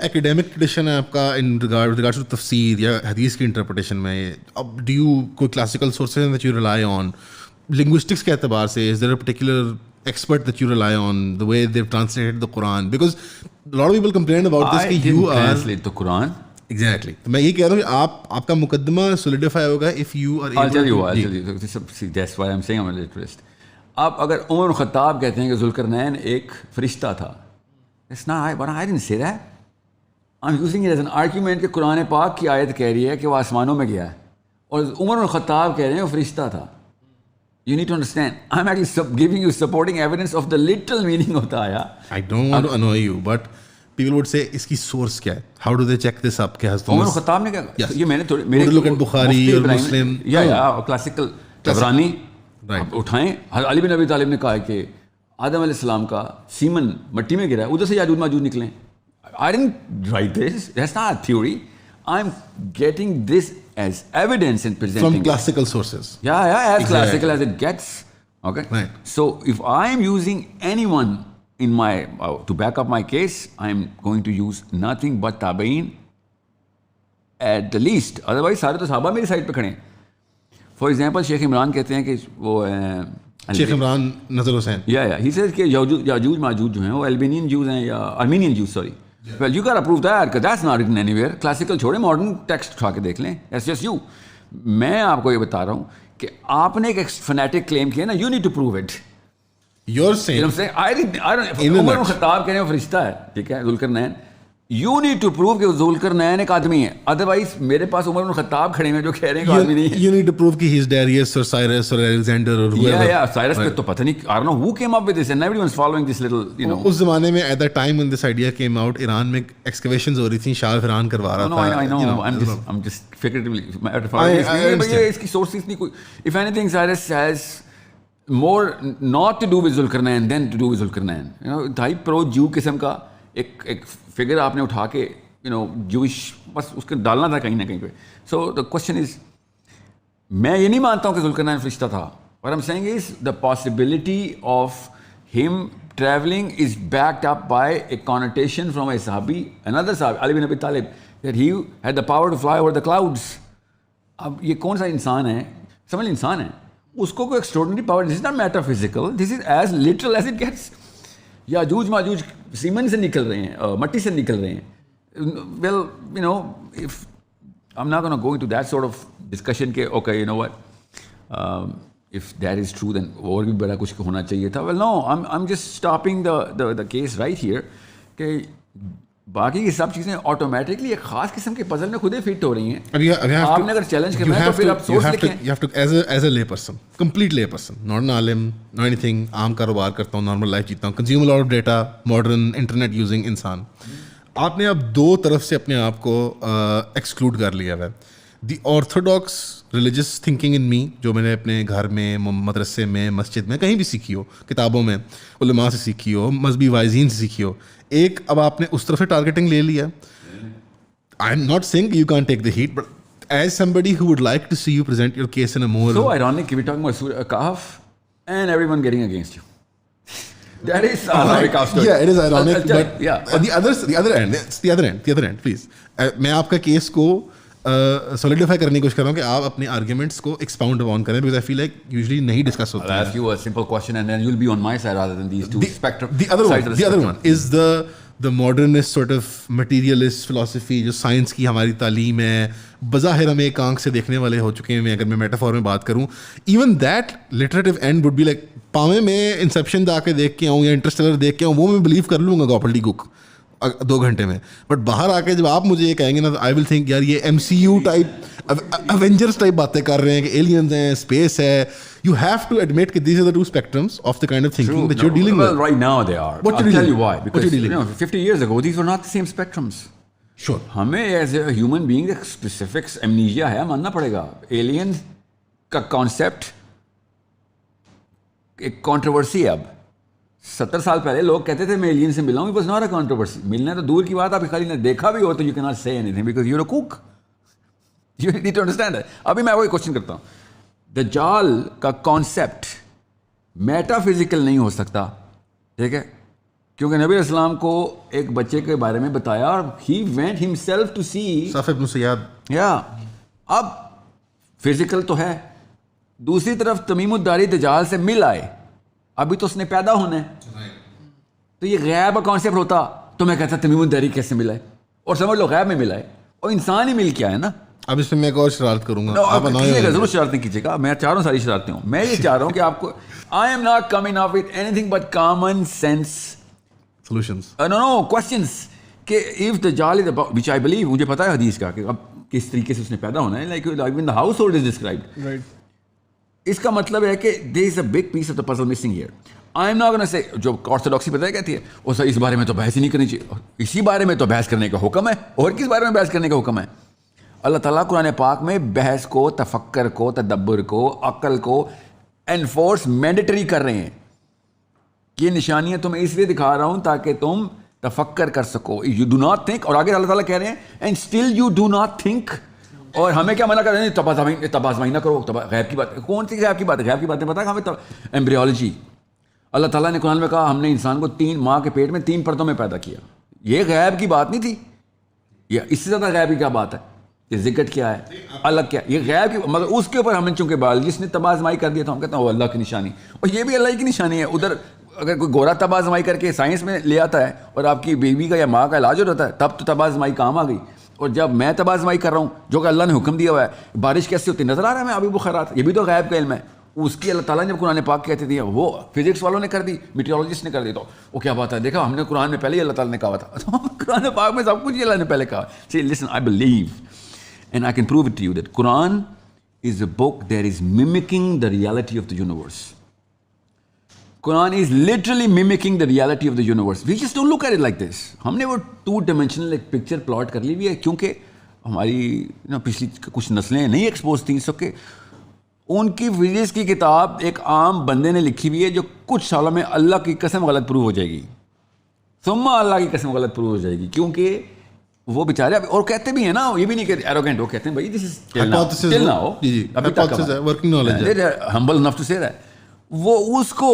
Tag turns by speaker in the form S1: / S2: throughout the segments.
S1: Academic tradition है आपका in regards to तफसीर या हदीस की इंटरप्रिटेशन में? अब डू यू कोई classical sources that you rely on linguistics के एतबार से? Is there a particular expert that you rely on, the way they've translated the Quran? Because a lot of people complain about this कि you are
S2: translate the Quran.
S1: Exactly. तो मैं ये कह रहा हूँ कि आपका मुकदमा solidify होगा if you are able
S2: I'll tell you. That's why I'm saying I'm a literist. आप अगर उमर बिन ख़त्ताब कहते हैं कि ज़ुल्करनैन एक फरिश्ता था, it's not, but I didn't say that. I'm using it as an argument कि कुरान पाक की आयत कह रही है कि वो आसमानों में गया है और उमर बिन ख़त्ताब कह रहे हैं वो फरिश्ता था. You need to understand. I'm actually giving you supporting evidence of the literal meaning of the ayah.
S1: I don't want to annoy you, but people would say इसकी source क्या है? How do they check this up? क्या
S2: उमर बिन ख़त्ताब ने क्या?
S1: Yes.
S2: ये मैंने थोड़े मेरे
S1: look at Bukhari और Muslim.
S2: या क्लासिकल तबरानी उठाएं. अली बिन अबी तालिब ने कहा कि आदम अलैहिस्सलाम का सीमन मट्टी में गिरा है, उधर से याजूज माजूज निकले. I didn't write this. That's not a theory. I'm getting this as evidence and presenting
S1: from classical sources.
S2: Yeah, as exactly. Classical as it gets. Okay.
S1: Right.
S2: So if I am using anyone in my to back up my case, I'm going to use nothing but tabein at the least. Otherwise, सारे तो साहबा मेरी side पे खड़े हैं. For example, Sheikh Imran कहते हैं कि वो
S1: शेख इमरान नजर हुसैन.
S2: Yeah. He says कि याजूज माजूज जो हैं वो Albanian Jews हैं या Armenian Jews, sorry. Yeah. Well, you gotta prove that because that's not written anywhere. Classical छोड़े, modern text उठा के देख लें. That's just you. मैं आपको ये बता रहा हूँ कि आपने एक fanatic claim किया ना, you need to prove it.
S1: You're saying.
S2: You know what I'm saying? I don't. Umar बिन ख़त्ताब कह रहे हैं फरिश्ता है, ठीक है, ज़ुल्करनैन. You need to prove कि ज़ुल्करनैन एक आदमी है. Otherwise, मेरे पास उमर बिन ख़त्ताब खड़े हैं जो कह रहे हैं कि आदमी नहीं है.
S1: You need to prove कि he's Darius or Cyrus or Alexander or whoever.
S2: Yeah. Cyrus पे तो पता नहीं. I don't know who came up with this and everyone's following this little, you know.
S1: उस ज़माने में at that time when this idea came out, Iran में excavations हो रही थी, शाह ईरान करवा रहा था.
S2: I know. I'm just figuratively. ये इसकी sources नहीं कोई. If anything, Cyrus has more not to do with Zulqarnain than to do with Zulqarnain. You know, ढाई pro Jew किस्म का एक फिगर आपने उठा के Jewish बस उसके डालना था कहीं ना कहीं पे. So the question is, मैं ये नहीं मानता हूँ कि ज़ुल्करनैन फरिश्ता था. What I'm saying is the possibility of him traveling is backed up by a connotation from a sahabi, another sahabi, Ali bin Abi Talib, that he had the power to fly over the clouds. अब ये कौन सा इंसान है? समझ इंसान है, उसको कोई extraordinary power. This is not metaphysical. This is as literal as it gets. याजूज माजूज सीमन से निकल रहे हैं, मट्टी से निकल रहे हैं. Well, you know, if I'm not going to go into that sort of discussion के okay, you know what, if that is true then और भी बड़ा कुछ होना चाहिए था. Well, no, I'm just stopping the case right here कि बाकी की सब चीज़ें ऑटोमेटिकली एक खास किस्म के पजल में खुद ही फिट हो रही हैं. आपने अगर चैलेंज करना है तो फिर आप सोच लिखें.
S1: You have to as a lay person, complete lay person, not an alim, not anything. आम कारोबार करता हूँ, नॉर्मल लाइफ जीता हूँ, consume a lot of data, modern internet using इंसान. आपने अब दो तरफ से अपने आप को एक्सक्लूड कर लिया है. The orthodox religious thinking in me, जो मैंने अपने घर में, मदरसे में, मस्जिद में, कहीं भी सीखी हो, किताबों में, उलमा से सीखी हो, मजहबी वाइजीन से सीखी हो, एक अब आपने उस तरफ से टारगेटिंग ले लिया. I am not saying you can take the heat, but as somebody who would like to see you present your case in a more.
S2: So ironic, we talking about Surah Kahf and everyone getting against you. That is ironic.
S1: Yeah, it is ironic. But yeah, the other end, it's the other end, please. मैं आपका case को solidify करने की कोशिश कर रहा हूँ कि आप अपने arguments को expound on करें, because I feel like usually नहीं discuss होता है.
S2: I'll ask you a simple question and then you'll be on my side rather than these two spectrum.
S1: The other one is the modernist sort of materialist philosophy जो science की हमारी तालीम है. बज़ाहिर हम एक आंख से देखने वाले हो चुके हैं. अगर मैं मेटाफोर में बात करूँ, even that literative end would be like, पावे में इंसेप्शन आके देख के आऊँ या इंटरस्टेलर देख के आऊँ, वो मैं बिलीव कर लूँगा गॉपल्डी कुक 2 घंटे में. बट बाहर आके जब आप मुझे ये कहेंगे ना, आई विल थिंक यार ये MCU टाइप एवेंजर्स टाइप बातें कर रहे हैं कि एलियंस हैं, स्पेस है. You have to admit that these are the two spectrums of the kind of thinking that you're dealing with.
S2: Well, right now they are. I'll tell you why. Because 50 years ago these were not the same spectrums.
S1: Sure.
S2: हमें as a human being एक specific amnesia है, मानना पड़ेगा. Alien का concept एक controversy है अब. 70 साल पहले लोग कहते थे मैं एलियन से मिला हूँ. It was not a controversy. मिलना तो दूर की बात, आप खाली ने देखा भी हो तो you cannot say anything because you're a cook. You need to understand that. अभी मैं वही क्वेश्चन करता हूँ. दज्जाल का कॉन्सेप्ट मेटाफिजिकल नहीं हो सकता, ठीक है, क्योंकि नबी इस्लाम को एक बच्चे के बारे में बताया और ही वेंट हिमसेल्फ टू सी
S1: सफ़ इब्न सयाद।
S2: या अब फिजिकल तो है, दूसरी तरफ तमीमुद्दारी दजाल से मिल आए, अभी तो उसने पैदा होना है, तो ये गैब कौन से होता तो मैं कहता तमीमुद्दारी कैसे मिला है, और समझ लो गैब में मिला है और इंसान ही मिल के आया ना।
S1: अब इसमें मैं एक और शरारत करूंगा।
S2: जरूर शरारतें कीजिएगा, मैं चाह रहा हूँ सारी शरारतें हूँ। मैं ये चाह रहा हूँ कि आपको I am not coming up with anything but common sense
S1: solutions,
S2: no questions कि इफ दज्जाल इज व्हिच आई बिलीव, मुझे पता है हदीस का कि अब किस तरीके से उसने पैदा होना है, like in the household is described, right. इसका मतलब है कि there is a big piece of the puzzle missing here. I am not gonna say, जो ऑर्थोडॉक्सी पता है कहती है वो सर इस बारे में तो बहस ही नहीं करनी चाहिए, इसी बारे में तो बहस करने का हुक्म है, और किस बारे में बहस करने का हुक्म है? अल्लाह ताला कुरान पाक में बहस को, तफक्कर को, तदब्बर को, अक्ल को एनफोर्स मैंडेटरी कर रहे हैं। ये निशानियां तुम्हें इसलिए दिखा रहा हूं ताकि तुम तफक्कर कर सको, यू डू नॉट थिंक। और आगे अल्लाह ताला कह रहे हैं and still you do not think. और हमें क्या मना कर रहे हैं? तबाज़माई ना करो, गैब की बात। कौन सी गैब की बात है? गैब की बातें पता है हमें? एम्ब्रियोलॉजी, अल्लाह ताला ने कुरान में कहा हमने इंसान को 3 माह के पेट में 3 परतों में पैदा किया। ये गैब की बात नहीं थी, ये इससे ज़्यादा गैब की क्या बात है? ये जिक्र क्या है, अलग क्या? ये गैब की, मगर उसके ऊपर हमने चूंकि बायोलॉजिस्ट ने तबाज़माई कर दिया था, हम कहते हैं वो अल्लाह की निशानी, और ये भी अल्लाह की निशानी है। उधर अगर कोई गोरा तबाज़माई करके साइंस में ले आता है और आपकी बेबी का या माँ का इलाज हो जाता है, तब तो तबाज़माई काम आ गई। और जब मैं तबाज़माई कर रहा हूँ जो कि अल्लाह ने हुक्म दिया हुआ है, बारिश कैसे होती नजर आ रहा है मैं अभी बुखारात, ये भी तो गैब का इल्म है। उसकी अल्लाह ताला ने कुरान पाक कहते थे, वो फिजिक्स वालों ने कर दी, मीटियोलॉजिस्ट ने कर दी, तो वो क्या बात है? देखा हमने कुरान में पहले ही अल्लाह ताला ने कहा था, तो कुरान पाक में सब कुछ अल्लाह ने पहले कहा। See listen, I believe and I can prove it to you that Quran is a book that is mimicking the reality of the universe. Quran is literally mimicking the reality of the universe. We just don't look at it like this. हमने वो 2-dimensional एक picture plot कर ली हुई है, क्योंकि हमारी पिछली कुछ नस्लें नहीं एक्सपोज थी, सो के उनकी फिजिक्स की किताब एक आम बंदे ने लिखी हुई है जो कुछ सालों में अल्लाह की कसम गलत प्रूव हो जाएगी, सुम्मा अल्लाह की कसम गलत प्रूव हो जाएगी, क्योंकि वो बेचारे और कहते भी हैं ना, ये भी नहीं कहते एरोगेंट, वो कहते हैं भाई दिस इज टिल नाउ, अभी तक
S1: वर्किंग नॉलेज है,
S2: humble enough to say that. वो उसको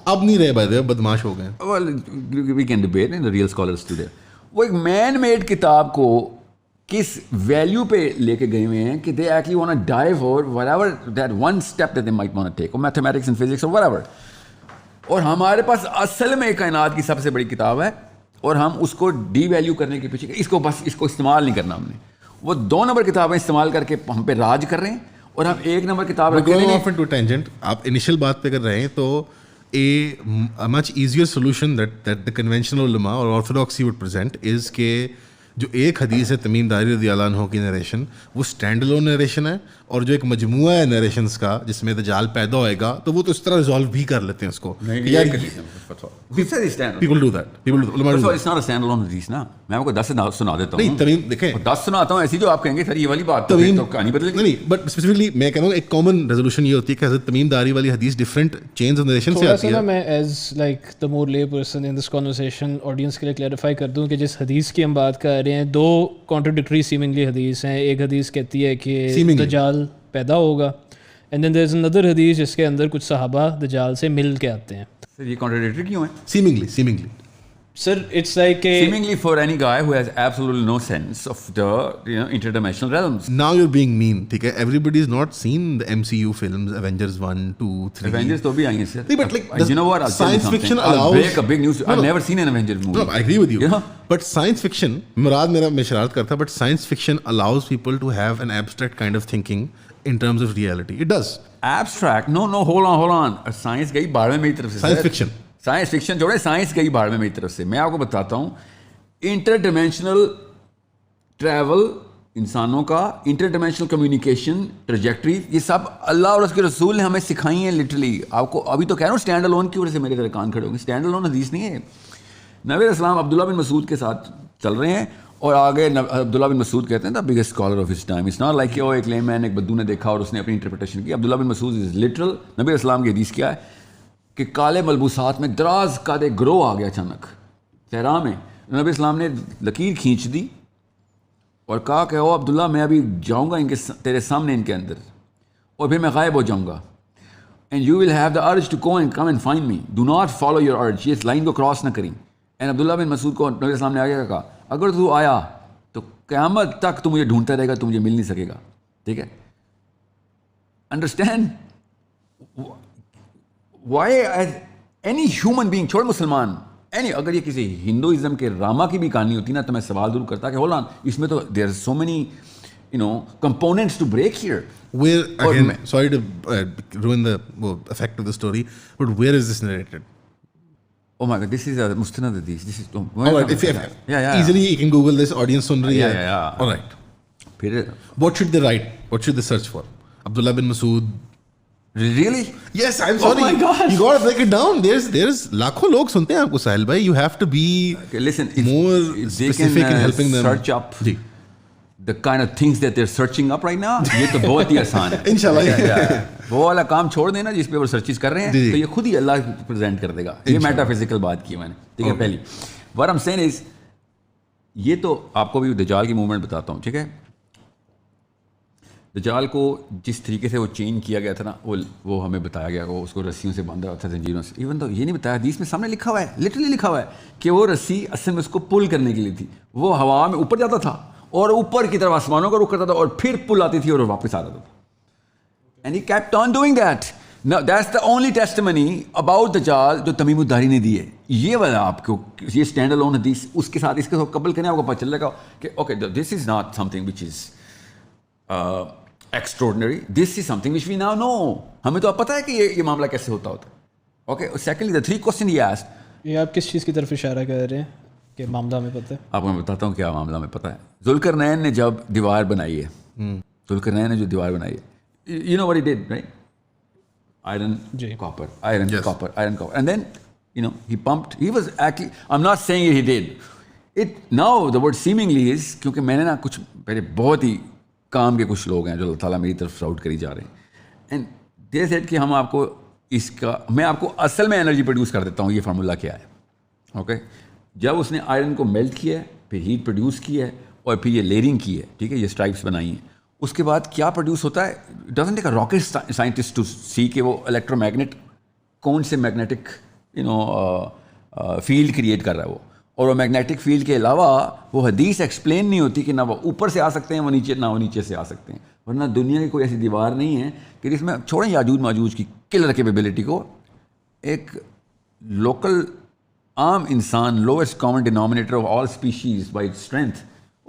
S1: अब नहीं रहे, भाई बदमाश हो गए।
S2: Well we can debate in the real scholars today. वो एक मैन मेड किताब को किस वैल्यू पे लेके गए हुए हैं कि they actually want to dive और whatever that one step that they might want to take, और मैथमेटिक्स एंड फिजिक्स और व्हाटएवर। और हमारे पास असल में कायनात की सबसे बड़ी किताब है, और हम उसको डी वैल्यू करने के पीछे, इसको बस इसको इस्तेमाल नहीं करना हमने। वो 2 नंबर किताबें इस्तेमाल करके हम पे राज कर रहे हैं, और हम 1 नंबर किताब
S1: आप इनिशियल बात पे कर रहे हैं, तो a much easier solution that the conventional ulama और orthodoxy would present is के जो एक हदीस है तमीम दारी रज़ियल्लाहु अन्हु की नरेशन, वो स्टैंड अलोन नरेशन है, और जो एक मजमुआ है नरेशंस का जिसमें दज्जाल पैदा होएगा, तो वो तो इस तरह रिजॉल्व भी कर लेते हैं उसको। People do that.
S2: It's not a standalone हदीस ना, मैं आपको 10 सुना देता हूँ।
S1: नहीं तमीम देखें,
S2: 10 सुनाता हूँ ऐसी जो आप कहेंगे सर ये वाली बात तो कहानी बदल गई।
S1: नहीं, बट स्पेसिफिकली मैं कह रहा हूँ एक कॉमन रेजोल्यूशन ये होती है कि हज़रत तमीम दारी वाली हदीस डिफरेंट चेन्स ऑफ नरेशन से आती है।
S3: मैं एज लाइक द मोर ले person in this conversation audience के लिए क्लैरिफाई कर दूं कि जिस हदीस की हम बात कर रहे हैं, 2 कॉन्ट्रडिक्टरी सीमिंगली हदीस हैं। एक हदीस कहती है कि दज्जाल पैदा होगा, and then there is another हदीस जिसके अंदर कुछ सहाबा दज्जाल से मिल के आते हैं।
S2: सर ये कॉन्ट्रडिक्टरी क्यों है?
S1: Seemingly
S3: sir it's like
S2: seemingly for any guy who has absolutely no sense of the interdimensional realms.
S1: Now you're being mean, ठीक है? Everybody's not seen the MCU films, Avengers 1, 2, 3.
S2: Avengers तो भी आई हैं sir.
S1: But like
S2: you know what?
S1: Science fiction allows.
S2: I'll break a big news. I've never seen an Avengers movie.
S1: No, I agree with you. But science fiction, मैं शरारत करता, but science fiction allows people to have an abstract kind of thinking in terms of reality. It does.
S2: Abstract? No, hold on. Science गई बाढ़ में मेरी तरफ से.
S1: Science fiction.
S2: Science fiction जोड़े, साइंस गई बाढ़ में मेरी तरफ से। मैं आपको बताता हूँ, इंटरडिमेंशनल ट्रैवल इंसानों का, इंटरडिमेंशनल कम्युनिकेशन, ट्रैजेक्टरी, ये सब अल्लाह और उसके रसूल ने हमें सिखाई हैं लिटरली। आपको अभी तो कह रहा हूँ स्टैंड अलोन की वजह से मेरे तरह कान खड़े होंगे। स्टैंड अलोन हदीस नहीं है। नबी अस्सलाम अब्दुल्ला बिन मसूद के साथ चल रहे हैं, और आगे अब्दुल्ला बिन मसूद कहते हैं the biggest scholar of his time. It's not like कि वो एक लेमैन, एक बद्दू ने देखा और उसने अपनी इंटरप्रिटेशन की। अब्दुल्ला बिन मसूद इज लिटरल। नबी अस्सलाम की हदीस क्या है कि काले मलबूसात में दराज का एक ग्रोह आ गया अचानक सहरा में। नबी इस्लाम ने लकीर खींच दी और कहा कि ओ अब्दुल्ला, मैं अभी जाऊंगा इनके तेरे सामने इनके अंदर, और फिर मैं गायब हो जाऊंगा। And you will have the urge to go and come and find me, do not follow your urge. ये इस लाइन को क्रॉस ना करें, एंड अब्दुल्ला बिन मसूद को नबी इस्लाम ने आगे कहा, अगर तू आया तो क़यामत तक तू मुझे ढूंढता रहेगा, तू मुझे मिल नहीं सकेगा, ठीक है. Understand why as any human being, छोड़ मुसलमान, एनी, अगर ये किसी हिंदुइज्म के रामा की भी कहानी होती ना तो मैं सवाल जरूर करता कि होल्ड ऑन, इसमें तो there are so many components to break here.
S1: Where again, sorry to ruin the effect of the story, but where is this narrated?
S2: Oh my God, this is a mustanad hadith. This is
S1: all right. If easily you can Google this. Audience sun rahi hai.
S2: Yeah.
S1: All right. What should they write? What should they search for? Abdullah bin Masood.
S2: Really?
S1: Yes, I'm sorry.
S2: Oh my God.
S1: You gotta break it down. There's लाखों लोग सुनते हैं आपको साहिल भाई. You have to be more specific in helping them.
S2: Search up the kind of things that they're searching up right now. ये तो बहुत ही आसान है.
S1: इंशाल्लाह.
S2: वो वाला काम छोड़ देना जिस पे वो सर्चेस कर रहे हैं, तो ये खुद ही अल्लाह प्रेजेंट कर देगा. ये मेटाफिजिकल बात की मैंने, ठीक है. पहली what I am saying is, ये तो आपको भी दज्जाल की मूवमेंट बताता हूँ, ठीक है. दज्जाल को जिस तरीके से वो चेंज किया गया था ना, वो हमें बताया गया, वो उसको रस्सियों से बांधा था, जंजीरों से. इवन तो ये नहीं बताया, हदीस में सामने लिखा हुआ है, लिटरली लिखा हुआ है कि वो रस्सी असल में उसको पुल करने के लिए थी. वो हवा में ऊपर जाता था और ऊपर की तरफ आसमानों का रुख करता था और फिर पुल आती थी और वापस आ जाता था. And he kept on doing that. Now that's the only testimony about दज्जाल जो तमीम उद्दारी ने दी है. ये वाला आपको ये स्टैंड अलोन हदीस उसके साथ इसके साथ कबल करने आपको पता चल जाएगा कि okay, this is not something which is extraordinary, this is something which we now know. हमें तो अब पता है कि ये मामला कैसे होता है. Okay, secondly the three question he asked.
S3: ये आप किस चीज़ की तरफ इशारा कर रहे हैं कि मामला में पता है?
S2: आपको मैं बताता हूँ क्या मामला में पता है. जुल्करनैन ने जब दीवार बनाई है, जुल्करनैन ने जो दीवार बनाई है, you know what he did, right? Iron, copper, and then he pumped. He was actually, I'm not saying he did it. Now the word seemingly is, क्योंकि मैंने ना कुछ पहले बहुत ही काम के कुछ लोग हैं जो अल्लाह ताला मेरी तरफ राउट करी जा रहे हैं, एंड दे सेड कि हम आपको इसका, मैं आपको असल में एनर्जी प्रोड्यूस कर देता हूँ. ये फार्मूला क्या है? ओके, जब उसने आयरन को मेल्ट किया है, फिर हीट प्रोड्यूस की है और फिर ये लेयरिंग की है, ठीक है, ये स्ट्राइप्स बनाई हैं, उसके बाद क्या प्रोड्यूस होता है? It doesn't take a rocket scientist to see कि वो इलेक्ट्रोमैग्नेट कौन से मैग्नेटिक फील्ड क्रिएट कर रहा है वो, और वो मैग्नेटिक फील्ड के अलावा वो हदीस एक्सप्लेन नहीं होती कि ना वो ऊपर से आ सकते हैं वो नीचे, ना वो नीचे से आ सकते हैं. वरना दुनिया की कोई ऐसी दीवार नहीं है कि जिसमें, छोड़ें याजूज माजूज की किलर कैपेबिलिटी को, एक लोकल आम इंसान, lowest common denominator of all species by strength,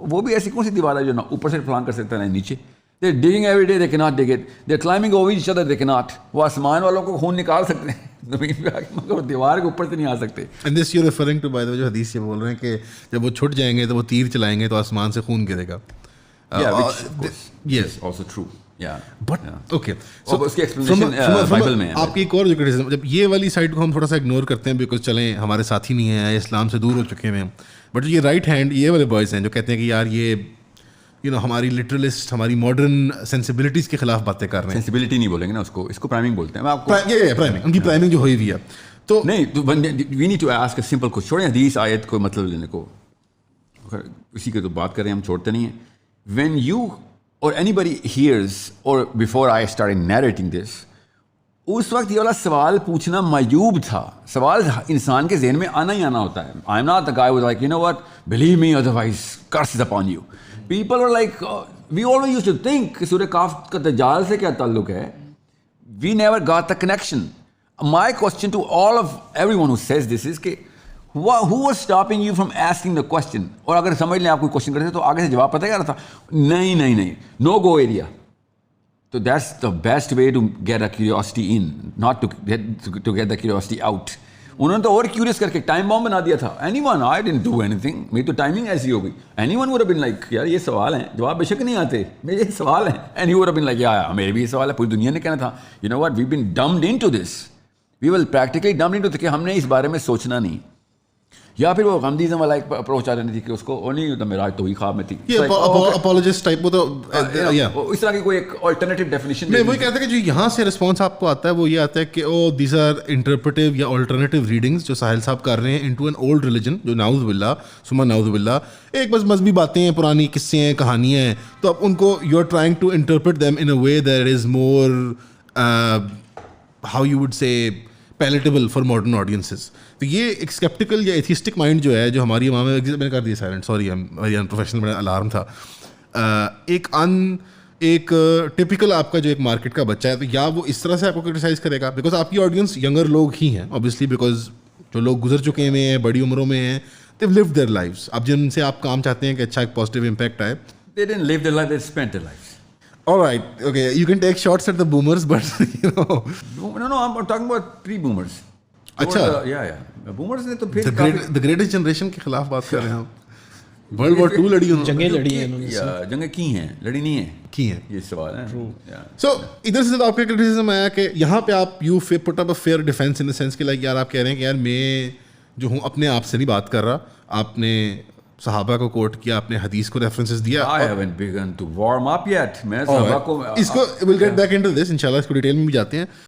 S2: वो भी ऐसी कौन सी दीवार है जो ना ऊपर से फ्लांग कर सकता है ना नीचे. They digging every day, they can not dig it. They climbing over each other, they can not. वो आसमान वालों को खून निकाल सकते हैं जमीन पे आके, मगर दीवार के ऊपर से नहीं आ सकते.
S1: And this you referring to by the way, जो हदीस से बोल रहे हैं कि जब वो छुट जाएंगे तो वो तीर चलाएंगे तो आसमान से खून गिरेगा.
S2: Yes, also true. Yeah.
S1: But okay. So
S2: उसकी explanation बाइबल में है.
S1: आपकी एक और जो क्रिटिसिज्म, जब ये वाली साइड को हम थोड़ा सा इग्नोर करते हैं बिकॉज चलें हमारे साथी नहीं है, इस्लाम से दूर हो चुके हैं, बट ये राइट हैंड ये वाले बॉयज़ हैं जो कहते हैं कि यार ये हमारी लिटरलिस्ट, हमारी मॉडर्न सेंसिबिलिटीज़ के खिलाफ बातें कर रहे हैं.
S2: सेंसिबिलिटी नहीं बोलेंगे ना उसको, इसको प्राइमिंग बोलते हैं. मैं आपको
S1: प्राइमिंग, उनकी प्राइमिंग जो हुई हुई है. तो
S2: नहीं, तो we need to ask a simple question. छोड़ें हदीस आयत को मतलब लेने को, इसी की तो बात करें, हम छोड़ते नहीं हैं. When you or anybody hears, or before I started narrating this, उस वक्त ये वाला सवाल पूछना मायूब था. सवाल इंसान के जहन में आना ही आना होता है. I am not the guy who was like, you know what, believe me otherwise curse is upon you. People were like, we always used to think सूरह काफ का दज्जाल से क्या ताल्लुक है. We never got the connection. My question to all of everyone who says this is कि who was stopping you from asking the question? और अगर समझ लें आप कोई क्वेश्चन करते तो आगे से जवाब पता क्या था? नहीं, no go area. So that's the best way to get a curiosity in, not to get the curiosity out. उन्होंने तो और क्यूरियस करके टाइम बॉम्ब बना दिया था. Anyone, I didn't do anything. मेरी तो टाइमिंग ऐसी हो गई. Anyone would have been like, यार ये सवाल हैं, जवाब बेशक नहीं आते, मेरे ये सवाल हैं. And he would have been like, yeah, मेरे भी ये सवाल है. पूरी दुनिया ने कहना था, you know what, we've been dumbed into this. We will practically dumbed into कि हमने इस बारे में सोचना नहीं. या फिर वो गमदीज़म वाला एक अप्रोच आ रही थी कि उसको वो नहीं होता, मेरा तो ही ख्वाब में थी.
S1: अपोलोजिस्ट टाइप, वो तो
S2: इस तरह की कोई एक अल्टरनेटिव डेफिनेशन.
S1: नहीं, वही कहते हैं कि जो यहाँ से रिस्पॉन्स आपको आता है वो ये आता है कि ओ दीज आर इंटरप्रेटिव या अल्टरनेटिव रीडिंग्स जो साहिल साहब कर रहे हैं इनटू एन ओल्ड रिलीजन, जो नाउज़ुबिल्लाह सुम्मा नाउज़ुबिल्लाह एक बस मजहबी बातें हैं, पुरानी किस्से हैं, कहानियाँ हैं, तो अब उनको you are trying to interpret them in a way that is more how you would say palatable for modern audiences. तो ये एक स्केप्टिकल या एथिस्टिक माइंड जो है, जो हमारी इमाम में, मैंने कर दिया साइलेंट, सॉरी, वेरी अनप्रोफेशनल, मेरा अलार्म था। एक टिपिकल आपका जो एक मार्केट का बच्चा है, तो या वो इस तरह से आपको क्रिटिसाइज करेगा, बिकॉज आपकी ऑडियंस यंगर लोग ही हैं ऑब्वियसली, बिकॉज जो लोग गुजर चुके हुए हैं, बड़ी उम्रों में हैं, they've lived their lives. अब जिनसे आप काम चाहते हैं कि अच्छा एक पॉजिटिव इम्पैक्ट आए,
S2: They didn't live their life, they spent their lives.
S1: all right, okay, you can take shots at the boomers, but you know,
S2: No, I'm talking about pre-boomers.
S1: अच्छा,
S2: yeah. Boomers ने तो फिर
S1: the greatest generation के खिलाफ बात कर रहे हैं हम। World War II लड़ी उन्होंने,
S3: जंगें लड़ी हैं उन्होंने,
S2: जंगें की हैं, लड़ी नहीं है,
S1: की हैं,
S2: ये सवाल है।
S1: So इधर से तो आपका क्रिटिसिज्म आया कि यहाँ पे आप you put up a fair defense in the sense कि like यार आप कह रहे हैं कि यार मैं जो हूँ अपने आप से नहीं बात कर रहा, आपने सहाबा को कोट किया, आपने हदीस को रेफरेंसेस दिया।
S2: I haven't begun to warm up yet. मैं सहाबा को
S1: इसको we'll get back into this, इंशाल्लाह इसको डिटेल में भी जाते हैं।